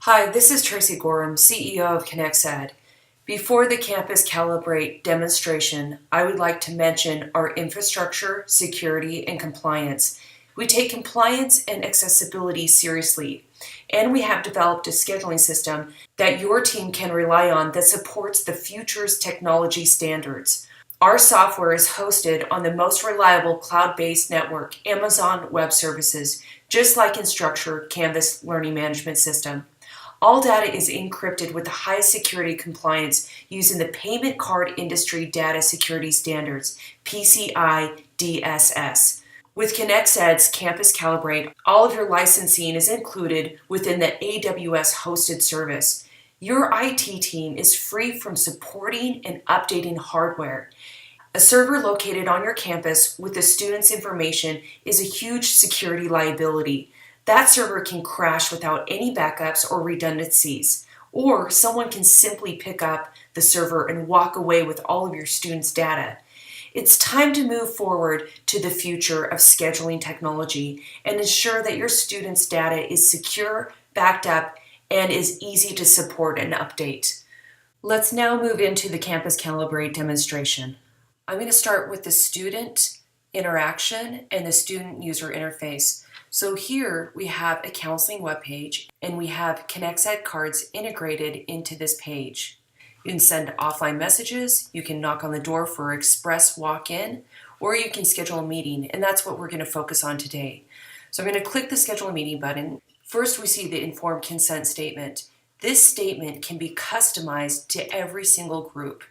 Hi, this is Tracy Gorham, CEO of ConnectEd. Before the Campus Calibrate demonstration, I would like to mention our infrastructure, security, and compliance. We take compliance and accessibility seriously, and we have developed a scheduling system that your team can rely on that supports the future's technology standards. Our software is hosted on the most reliable cloud-based network, Amazon Web Services, just like Instructure Canvas Learning Management System. All data is encrypted with the highest security compliance using the Payment Card Industry Data Security Standards, PCI DSS. With ConnectEd's Campus Calibrate, all of your licensing is included within the AWS hosted service. Your IT team is free from supporting and updating hardware. A server located on your campus with the student's information is a huge security liability. That server can crash without any backups or redundancies, or someone can simply pick up the server and walk away with all of your students' data. It's time to move forward to the future of scheduling technology and ensure that your students' data is secure, backed up, and is easy to support and update. Let's now move into the Campus Calibrate demonstration. I'm going to start with the student interaction and the student user interface. So here we have a counseling webpage and we have ConnectEd cards integrated into this page. You can send offline messages, you can knock on the door for express walk-in, or you can schedule a meeting, and that's what we're going to focus on today. So I'm going to click the schedule a meeting button. First we see the informed consent statement. This statement can be customized to every single group.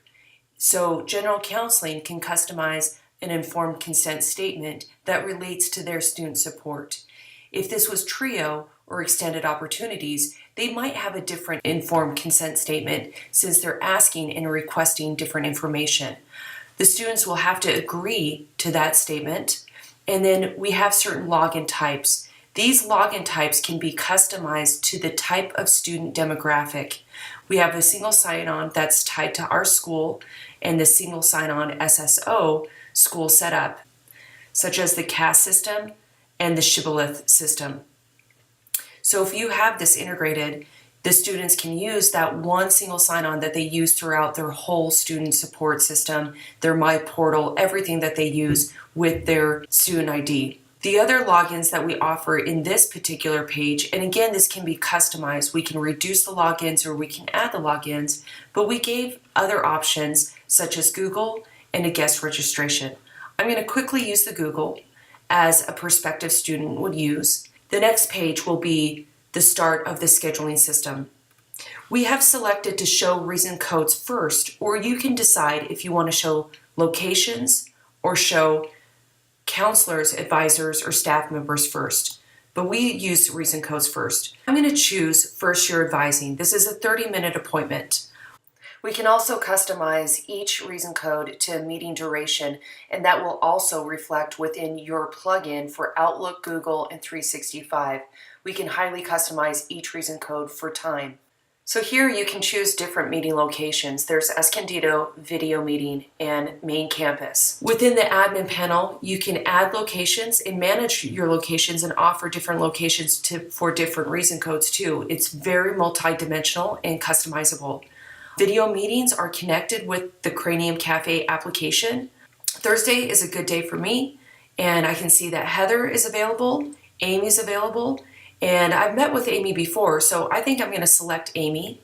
So general counseling can customize an informed consent statement that relates to their student support. If this was TRIO or extended opportunities, they might have a different informed consent statement since they're asking and requesting different information. The students will have to agree to that statement, and then we have certain login types. These login types can be customized to the type of student demographic. We have a single sign-on that's tied to our school and the single sign-on SSO school setup, such as the CAS system and the Shibboleth system. So if you have this integrated, the students can use that one single sign-on that they use throughout their whole student support system, their My Portal, everything that they use with their student ID. The other logins that we offer in this particular page, and again, this can be customized. We can reduce the logins or we can add the logins, but we gave other options such as Google and a guest registration. I'm going to quickly use the Google as a prospective student would use. The next page will be the start of the scheduling system. We have selected to show reason codes first, or you can decide if you want to show locations or show counselors, advisors, or staff members first. But we use reason codes first. I'm going to choose first year advising. This is a 30-minute appointment. We can also customize each reason code to meeting duration, and that will also reflect within your plugin for Outlook, Google, and 365. We can highly customize each reason code for time. So here you can choose different meeting locations. There's Escondido, video meeting, and main campus. Within the admin panel, you can add locations and manage your locations and offer different locations for different reason codes too. It's very multi-dimensional and customizable. Video meetings are connected with the Cranium Cafe application. Thursday is a good day for me, and I can see that Heather is available, Amy's available, and I've met with Amy before, so I think I'm going to select Amy.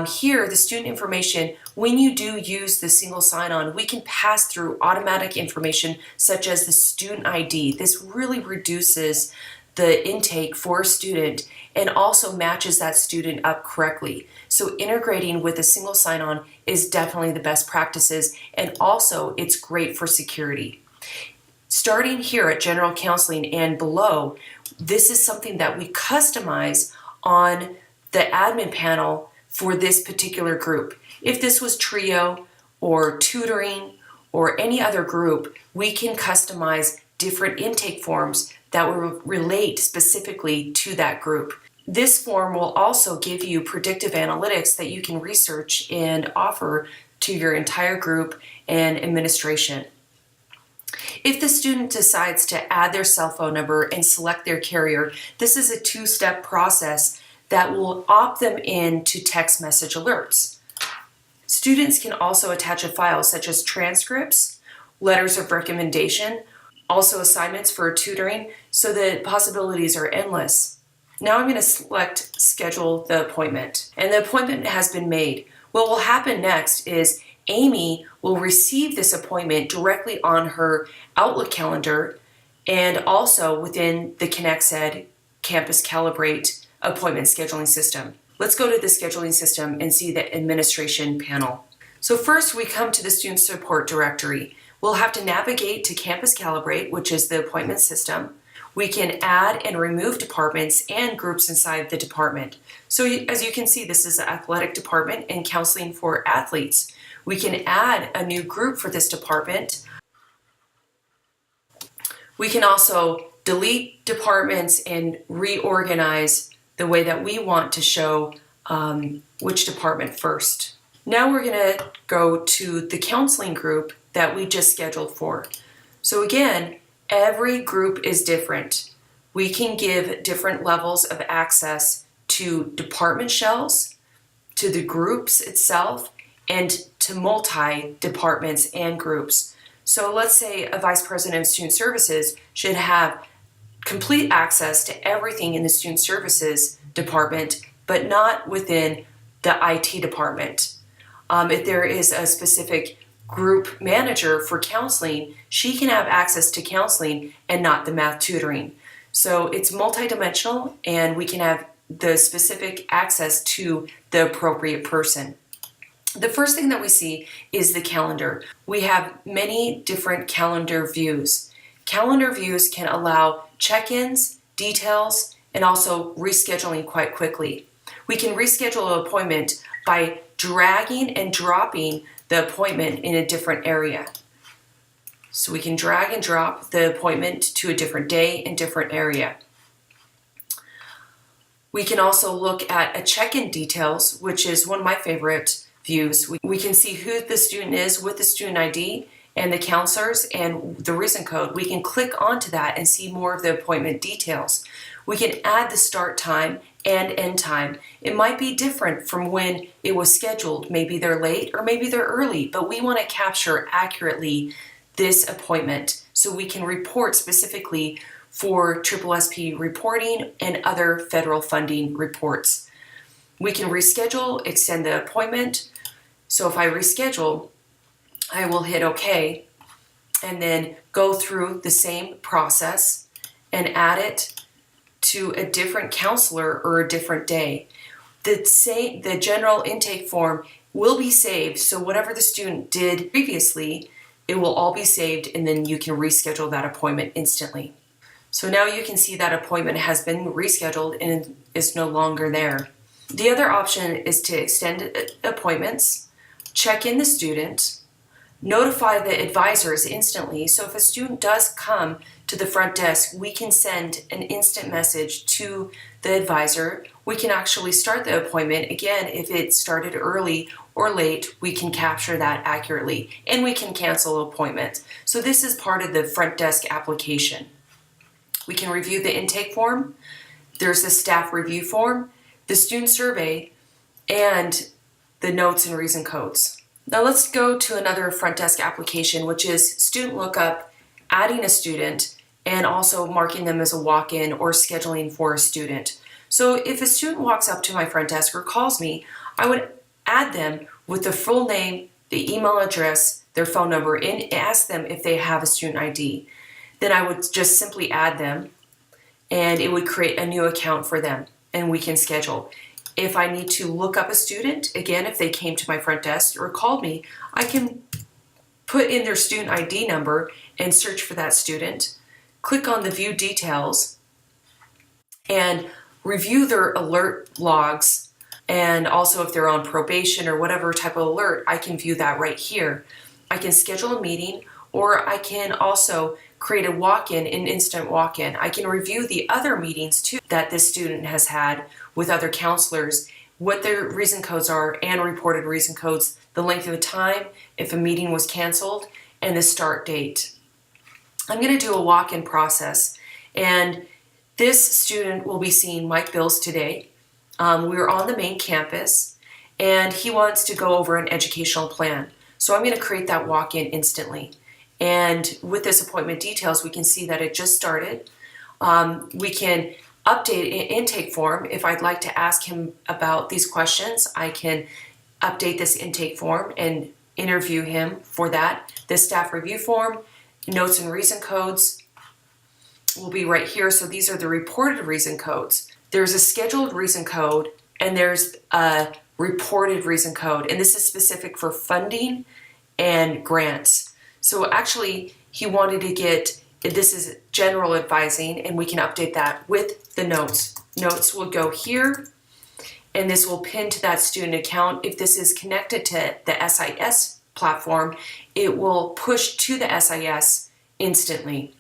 Here, the student information, when you do use the single sign-on, we can pass through automatic information such as the student ID. This really reduces the intake for a student and also matches that student up correctly. So integrating with a single sign-on is definitely the best practices, and also it's great for security. Starting here at General Counseling and below, this is something that we customize on the admin panel for this particular group. If this was TRIO or tutoring or any other group, we can customize different intake forms that will relate specifically to that group. This form will also give you predictive analytics that you can research and offer to your entire group and administration. If the student decides to add their cell phone number and select their carrier, this is a two-step process that will opt them in to text message alerts. Students can also attach a file such as transcripts, letters of recommendation, also assignments for tutoring, so the possibilities are endless. Now I'm going to select schedule the appointment, and the appointment has been made. What will happen next is Amy will receive this appointment directly on her Outlook calendar and also within the ConnectSed Campus Calibrate appointment scheduling system. Let's go to the scheduling system and see the administration panel. So first we come to the student support directory. We'll have to navigate to Campus Calibrate, which is the appointment system. We can add and remove departments and groups inside the department. So as you can see, this is the athletic department and counseling for athletes. We can add a new group for this department. We can also delete departments and reorganize the way that we want to show which department first. Now we're going to go to the counseling group that we just scheduled for. So again, every group is different. We can give different levels of access to department shells, to the groups itself, and to multi-departments and groups. So let's say a vice president of student services should have complete access to everything in the student services department, but not within the IT department. If there is a specific group manager for counseling, she can have access to counseling and not the math tutoring. So it's multidimensional, and we can have the specific access to the appropriate person. The first thing that we see is the calendar. We have many different calendar views. Calendar views can allow check-ins, details, and also rescheduling quite quickly. We can reschedule an appointment by dragging and dropping the appointment in a different area. So we can drag and drop the appointment to a different day and different area. We can also look at a check-in details, which is one of my favorite views. We can see who the student is with the student ID and the counselors and the reason code. We can click onto that and see more of the appointment details. We can add the start time and end time. It might be different from when it was scheduled. Maybe they're late or maybe they're early, but we want to capture accurately this appointment so we can report specifically for SSSP reporting and other federal funding reports. We can reschedule, extend the appointment. So if I reschedule, I will hit OK and then go through the same process and add it to a different counselor or a different day. The general intake form will be saved, so whatever the student did previously, it will all be saved, and then you can reschedule that appointment instantly. So now you can see that appointment has been rescheduled and is no longer there. The other option is to extend appointments, check in the student, notify the advisors instantly. So if a student does come to the front desk, we can send an instant message to the advisor. We can actually start the appointment. Again, if it started early or late, we can capture that accurately, and we can cancel appointments. So this is part of the front desk application. We can review the intake form. There's a staff review form, the student survey, and the notes and reason codes. Now let's go to another front desk application, which is student lookup, adding a student, and also marking them as a walk-in or scheduling for a student. So if a student walks up to my front desk or calls me, I would add them with the full name, the email address, their phone number, and ask them if they have a student ID. Then I would just simply add them, and it would create a new account for them, and we can schedule. If I need to look up a student, again, if they came to my front desk or called me, I can put in their student ID number and search for that student, click on the view details, and review their alert logs. And also if they're on probation or whatever type of alert, I can view that right here. I can schedule a meeting, or I can also create a walk-in, an instant walk-in. I can review the other meetings too that this student has had with other counselors, what their reason codes are and reported reason codes, the length of the time, if a meeting was canceled, and the start date. I'm going to do a walk-in process, and this student will be seeing Mike Bills today, We're on the main campus, and he wants to go over an educational plan. So I'm going to create that walk-in instantly. And with this appointment details, we can see that it just started. We can update an intake form. If I'd like to ask him about these questions, I can update this intake form and interview him for that. The staff review form, notes and reason codes will be right here. So these are the reported reason codes. There's a scheduled reason code and there's a reported reason code. And this is specific for funding and grants. So actually he wanted to get, this is general advising, and we can update that with the notes. Notes will go here, and this will pin to that student account. If this is connected to the SIS platform, it will push to the SIS instantly.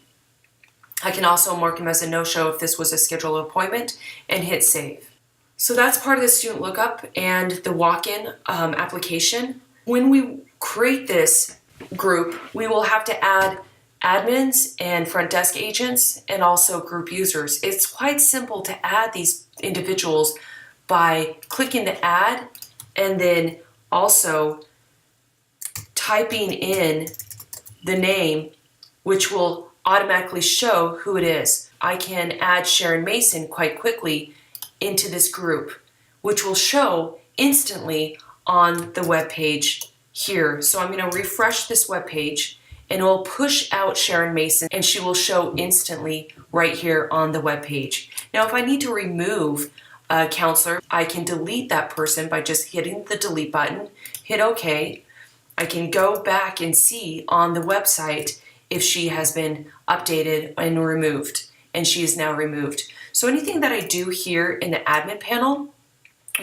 I can also mark him as a no-show if this was a scheduled appointment and hit save. So that's part of the student lookup and the walk-in application. When we create this group, we will have to add admins and front desk agents and also group users. It's quite simple to add these individuals by clicking the add and then also typing in the name, which will automatically show who it is. I can add Sharon Mason quite quickly into this group, which will show instantly on the web page here. So I'm going to refresh this web page and it will push out Sharon Mason, and she will show instantly right here on the web page. Now, if I need to remove a counselor, I can delete that person by just hitting the delete button, hit OK. I can go back and see on the website if she has been updated and removed, and she is now removed. So anything that I do here in the admin panel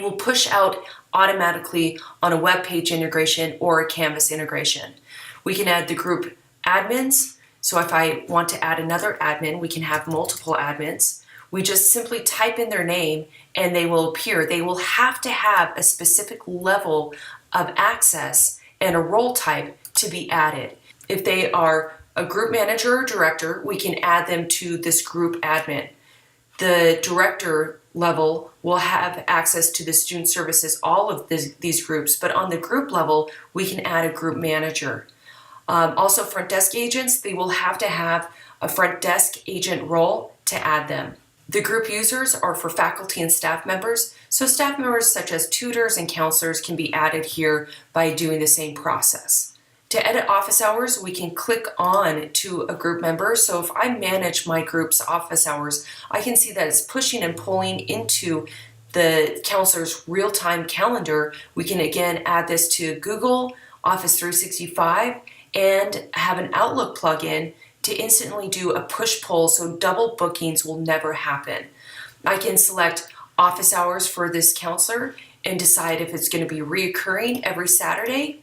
will push out automatically on a web page integration or a Canvas integration. We can add the group admins. So if I want to add another admin, we can have multiple admins. We just simply type in their name and they will appear. They will have to have a specific level of access and a role type to be added. If they are a group manager or director, we can add them to this group admin. The director level will have access to the student services, all of these groups, but on the group level, we can add a group manager. Also, front desk agents, they will have to have a front desk agent role to add them. The group users are for faculty and staff members, so staff members such as tutors and counselors can be added here by doing the same process. To edit office hours, we can click on to a group member. So if I manage my group's office hours, I can see that it's pushing and pulling into the counselor's real-time calendar. We can again add this to Google Office 365 and have an Outlook plugin to instantly do a push-pull so double bookings will never happen. I can select office hours for this counselor and decide if it's going to be reoccurring every Saturday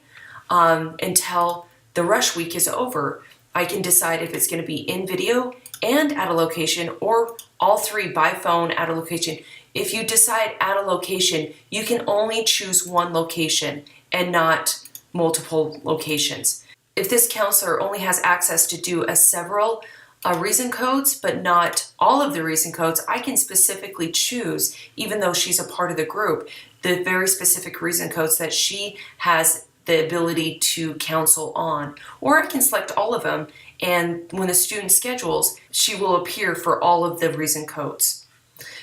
until the rush week is over. I can decide if it's going to be in video and at a location, or all three by phone at a location. If you decide at a location, you can only choose one location and not multiple locations. If this counselor only has access to do several reason codes, but not all of the reason codes, I can specifically choose, even though she's a part of the group, the very specific reason codes that she has the ability to counsel on. Or I can select all of them, and when the student schedules, she will appear for all of the reason codes.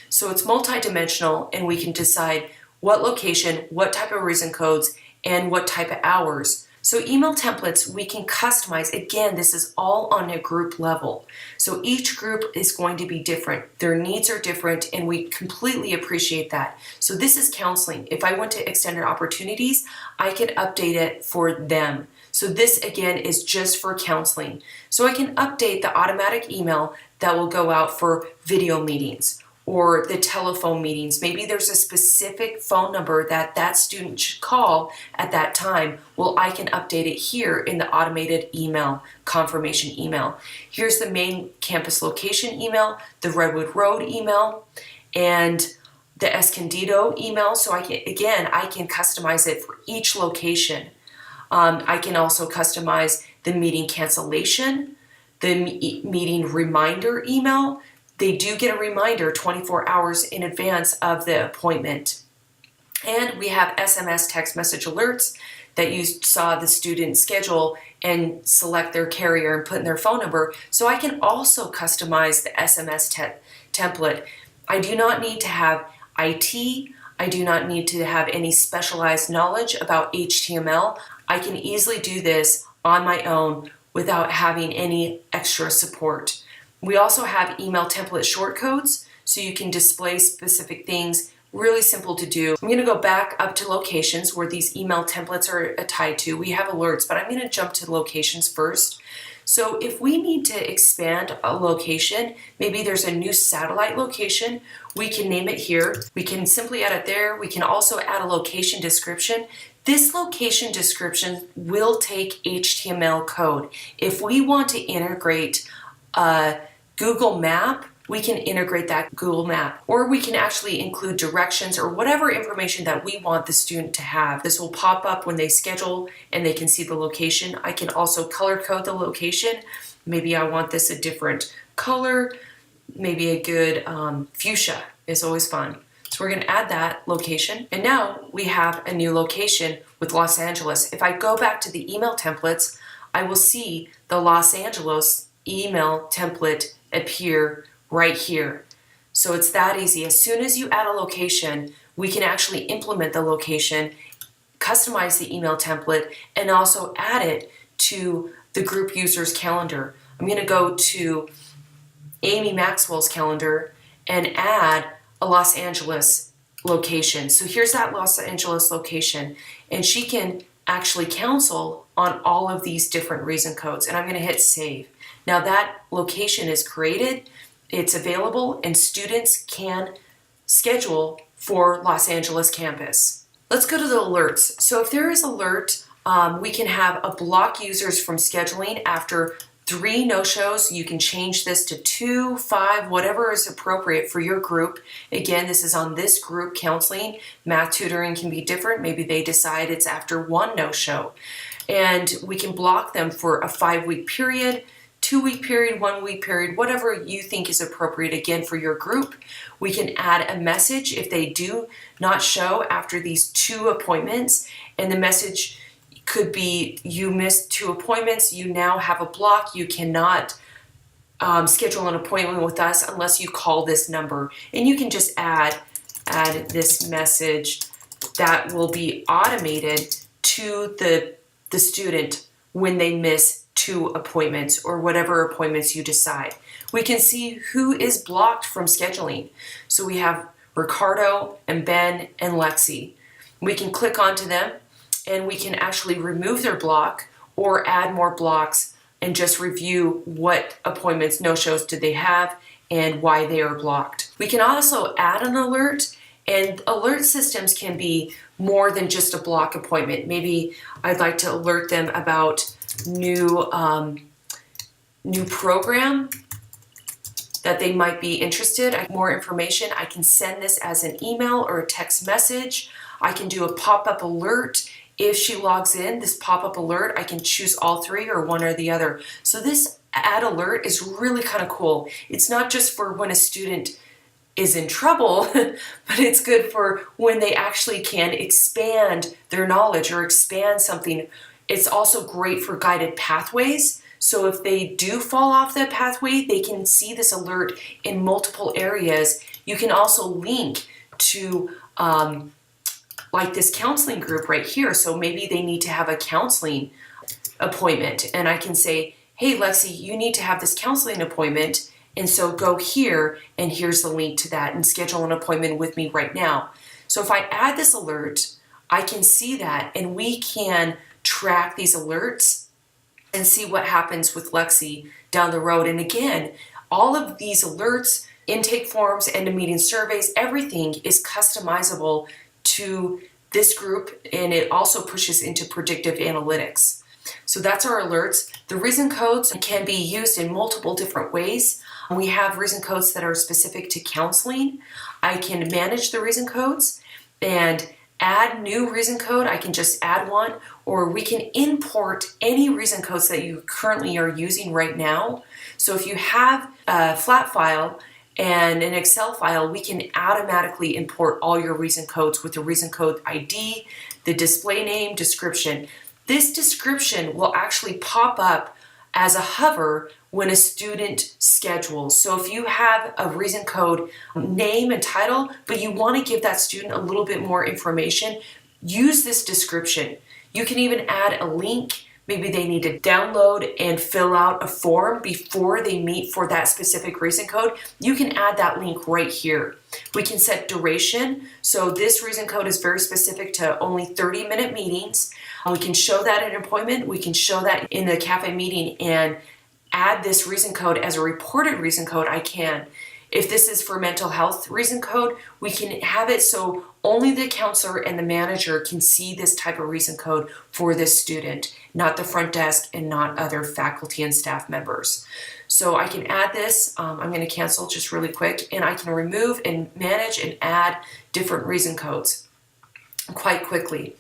So it's multidimensional, and we can decide what location, what type of reason codes, and what type of hours. So email templates we can customize. Again, this is all on a group level. So each group is going to be different. Their needs are different, and we completely appreciate that. So this is counseling. If I went to extended opportunities, I can update it for them. So this again is just for counseling. So I can update the automatic email that will go out for video meetings or the telephone meetings. Maybe there's a specific phone number that that student should call at that time. Well, I can update it here in the automated email, confirmation email. Here's the main campus location email, the Redwood Road email, and the Escondido email. So I can customize it for each location. I can also customize the meeting cancellation, the meeting reminder email, they do get a reminder 24 hours in advance of the appointment. And we have SMS text message alerts that you saw the student schedule and select their carrier and put in their phone number. So I can also customize the SMS template. I do not need to have IT. I do not need to have any specialized knowledge about HTML. I can easily do this on my own without having any extra support. We also have email template shortcodes, so you can display specific things. Really simple to do. I'm going to go back up to locations where these email templates are tied to. We have alerts, but I'm going to jump to locations first. So if we need to expand a location, maybe there's a new satellite location, we can name it here. We can simply add it there. We can also add a location description. This location description will take HTML code. If we want to integrate a Google Map, we can integrate that Google Map, or we can actually include directions or whatever information that we want the student to have. This will pop up when they schedule and they can see the location. I can also color code the location. Maybe I want this a different color, maybe a good fuchsia is always fun. So we're going to add that location. And now we have a new location with Los Angeles. If I go back to the email templates, I will see the Los Angeles email template appear right here. So it's that easy. As soon as you add a location, we can actually implement the location, customize the email template, and also add it to the group user's calendar. I'm going to go to Amy Maxwell's calendar and add a Los Angeles location. So here's that Los Angeles location, and she can actually counsel on all of these different reason codes, and I'm going to hit save. Now that location is created, it's available, and students can schedule for Los Angeles campus. Let's go to the alerts. So if there is alert, we can have a block users from scheduling after 3 no-shows. You can change this to 2, 5, whatever is appropriate for your group. Again, this is on this group counseling. Math tutoring can be different. Maybe they decide it's after 1 no-show. And we can block them for a 5-week period, 2-week period, 1-week period, whatever you think is appropriate, again, for your group. We can add a message if they do not show after these 2 appointments, and the message could be, you missed 2 appointments, you now have a block, you cannot schedule an appointment with us unless you call this number. And you can just add this message that will be automated to the student when they miss 2 appointments or whatever appointments you decide. We can see who is blocked from scheduling. So we have Ricardo and Ben and Lexi. We can click onto them and we can actually remove their block or add more blocks and just review what appointments, no-shows did they have and why they are blocked. We can also add an alert, and alert systems can be more than just a block appointment. Maybe I'd like to alert them about new program that they might be interested. More information, I can send this as an email or a text message. I can do a pop-up alert. If she logs in, this pop-up alert, I can choose all 3 or one or the other. So this add alert is really kind of cool. It's not just for when a student is in trouble, but it's good for when they actually can expand their knowledge or expand something. It's also great for guided pathways. So if they do fall off that pathway, they can see this alert in multiple areas. You can also link to like this counseling group right here. So maybe they need to have a counseling appointment, and I can say, hey Lexi, you need to have this counseling appointment, and so go here, and here's the link to that, and schedule an appointment with me right now. So if I add this alert, I can see that, and we can track these alerts and see what happens with Lexi down the road. And again, all of these alerts, intake forms, end of meeting surveys, everything is customizable to this group, and it also pushes into predictive analytics. So that's our alerts. The reason codes can be used in multiple different ways. We have reason codes that are specific to counseling. I can manage the reason codes and add new reason code. I can just add one, or we can import any reason codes that you currently are using right now. So if you have a flat file and an Excel file, we can automatically import all your reason codes with the reason code ID, the display name, description. This description will actually pop up as a hover when a student schedules. So if you have a reason code name and title, but you want to give that student a little bit more information, use this description. You can even add a link. Maybe they need to download and fill out a form before they meet for that specific reason code. You can add that link right here. We can set duration. So this reason code is very specific to only 30-minute meetings. We can show that in an appointment. We can show that in the cafe meeting and add this reason code as a reported reason code. I can. If this is for mental health reason code, we can have it so only the counselor and the manager can see this type of reason code for this student, not the front desk and not other faculty and staff members. So I can add this. I'm going to cancel just really quick, and I can remove and manage and add different reason codes quite quickly.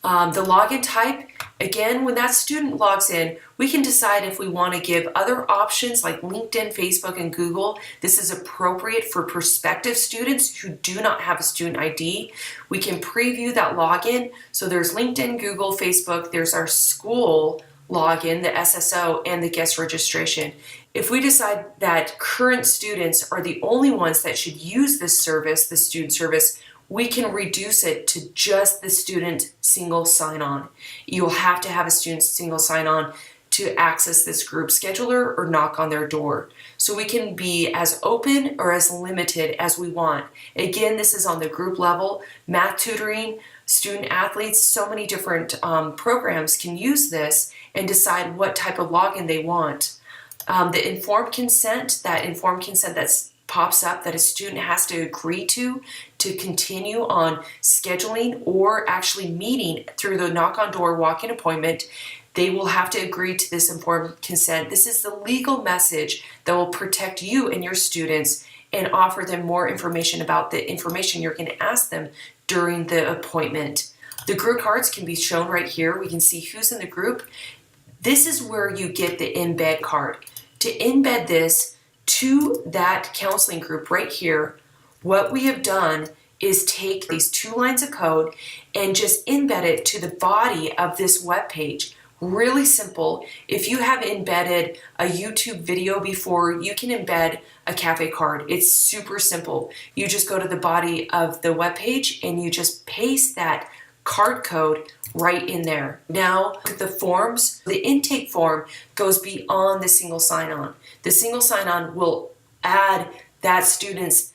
The login type, again, when that student logs in, we can decide if we want to give other options like LinkedIn, Facebook, and Google. This is appropriate for prospective students who do not have a student ID. We can preview that login. So there's LinkedIn, Google, Facebook, there's our school login, the SSO, and the guest registration. If we decide that current students are the only ones that should use this service, the student service, we can reduce it to just the student single sign-on. You'll have to have a student single sign-on to access this group scheduler or knock on their door. So we can be as open or as limited as we want. Again, this is on the group level. Math tutoring, student athletes, so many different programs can use this and decide what type of login they want. The informed consent that's pops up that a student has to agree to continue on scheduling or actually meeting through the knock-on-door walk-in appointment. They will have to agree to this informed consent. This is the legal message that will protect you and your students and offer them more information about the information you're going to ask them during the appointment. The group cards can be shown right here. We can see who's in the group. This is where you get the embed card. To embed this to that counseling group right here, what we have done is take these 2 lines of code and just embed it to the body of this web page. Really simple. If you have embedded a YouTube video before, you can embed a cafe card. It's super simple. You just go to the body of the web page and you just paste that card code right in there. Now, the forms, the intake form goes beyond the single sign-on. The single sign-on will add that student's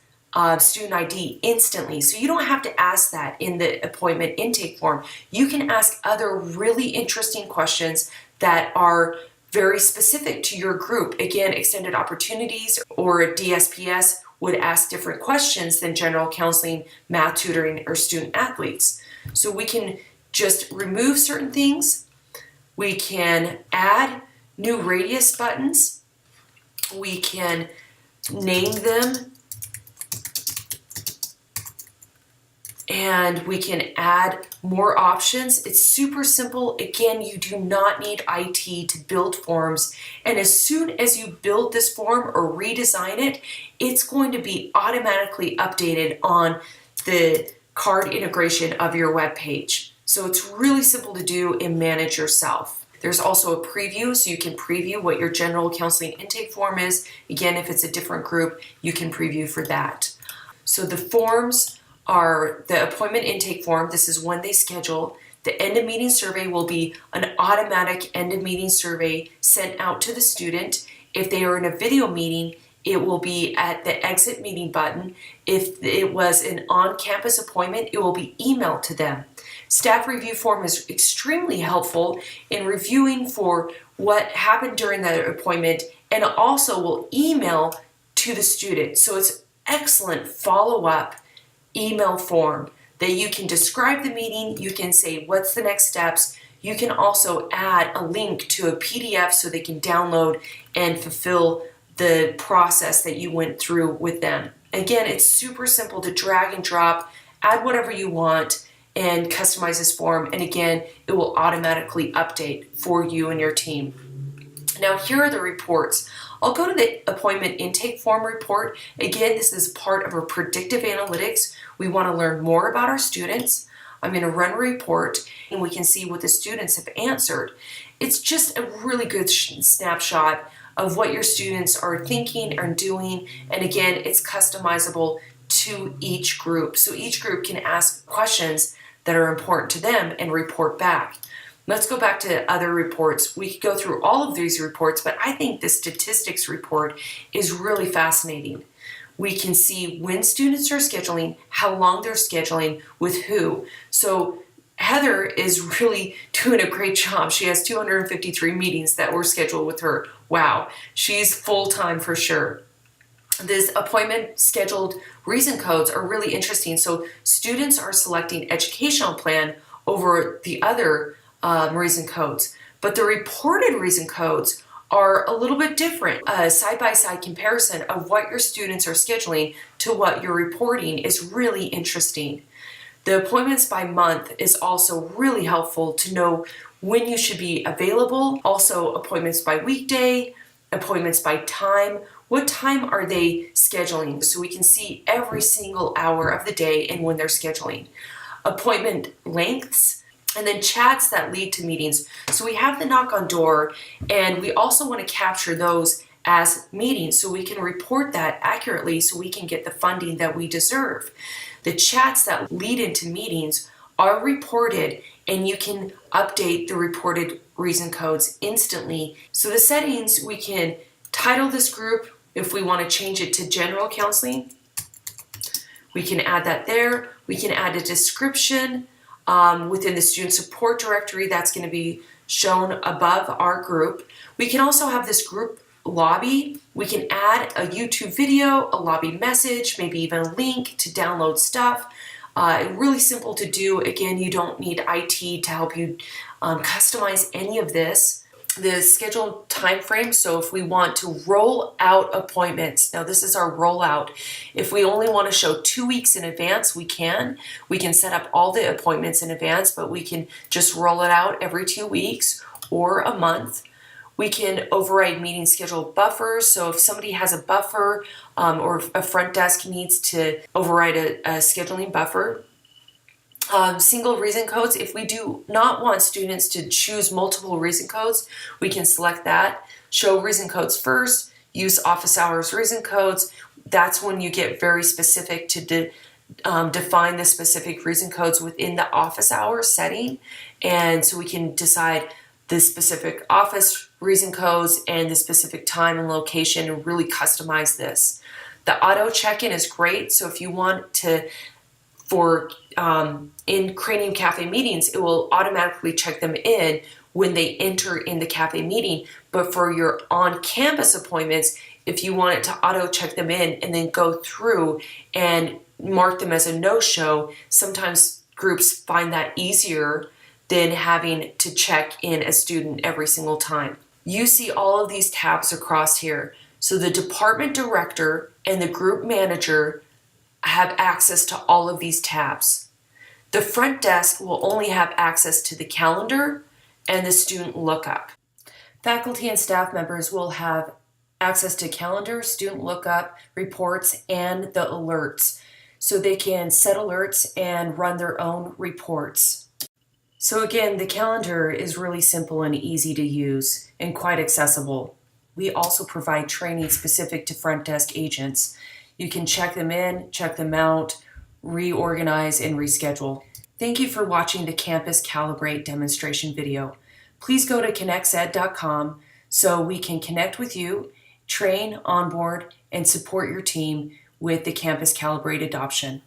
student ID instantly. So you don't have to ask that in the appointment intake form. You can ask other really interesting questions that are very specific to your group. Again, extended opportunities or DSPS would ask different questions than general counseling, math tutoring, or student athletes. So we can just remove certain things. We can add new radius buttons. We can name them. And we can add more options. It's super simple. Again, you do not need IT to build forms. And as soon as you build this form or redesign it, it's going to be automatically updated on the card integration of your web page. So it's really simple to do and manage yourself. There's also a preview, so you can preview what your general counseling intake form is. Again, if it's a different group, you can preview for that. So the forms are the appointment intake form. This is when they schedule. The end of meeting survey will be an automatic end of meeting survey sent out to the student. If they are in a video meeting, it will be at the exit meeting button. If it was an on-campus appointment, it will be emailed to them. Staff review form is extremely helpful in reviewing for what happened during the appointment, and also will email to the student. So it's excellent follow-up email form that you can describe the meeting, you can say what's the next steps, you can also add a link to a PDF so they can download and fulfill the process that you went through with them. Again, it's super simple to drag and drop, add whatever you want, and customize this form, and again, it will automatically update for you and your team. Now here are the reports. I'll go to the appointment intake form report. Again, this is part of our predictive analytics. We want to learn more about our students. I'm going to run a report and we can see what the students have answered. It's just a really good snapshot of what your students are thinking and doing. And again, it's customizable to each group. So each group can ask questions that are important to them and report back. Let's go back to other reports. We could go through all of these reports, but I think the statistics report is really fascinating. We can see when students are scheduling, how long they're scheduling, with who. So Heather is really doing a great job. She has 253 meetings that were scheduled with her. Wow, she's full-time for sure. This appointment scheduled reason codes are really interesting. So students are selecting educational plan over the other reason codes, but the reported reason codes are a little bit different. A side-by-side comparison of what your students are scheduling to what you're reporting is really interesting. The appointments by month is also really helpful to know when you should be available. Also appointments by weekday, appointments by time. What time are they scheduling? So we can see every single hour of the day and when they're scheduling. Appointment lengths, and then chats that lead to meetings. So we have the knock on door, and we also want to capture those as meetings so we can report that accurately so we can get the funding that we deserve. The chats that lead into meetings are reported, and you can update the reported reason codes instantly. So the settings, we can title this group if we want to change it to general counseling. We can add that there. We can add a description within the student support directory that's going to be shown above our group. We can also have this group lobby. We can add a YouTube video, a lobby message, maybe even a link to download stuff. Really simple to do. Again, you don't need IT to help you customize any of this. The scheduled time frame, so if we want to roll out appointments, now this is our rollout. If we only want to show 2 weeks in advance, we can. We can set up all the appointments in advance, but we can just roll it out every 2 weeks or a month. We can override meeting schedule buffers, so if somebody has a buffer or a front desk needs to override a scheduling buffer. Single reason codes, if we do not want students to choose multiple reason codes, we can select that. Show reason codes first, use office hours reason codes. That's when you get very specific to define the specific reason codes within the office hours setting. And so we can decide the specific office reason codes and the specific time and location and really customize this. The auto check-in is great. So if you want to, in Cranium Cafe meetings, it will automatically check them in when they enter in the cafe meeting. But for your on-campus appointments, if you want it to auto check them in and then go through and mark them as a no-show, sometimes groups find that easier than having to check in a student every single time. You see all of these tabs across here. So the department director and the group manager have access to all of these tabs. The front desk will only have access to the calendar and the student lookup. Faculty and staff members will have access to calendar, student lookup, reports, and the alerts. So they can set alerts and run their own reports. So again, the calendar is really simple and easy to use and quite accessible. We also provide training specific to front desk agents. You can check them in, check them out, reorganize, and reschedule. Thank you for watching the Campus Calibrate demonstration video. Please go to connexed.com so we can connect with you, train, onboard, and support your team with the Campus Calibrate adoption.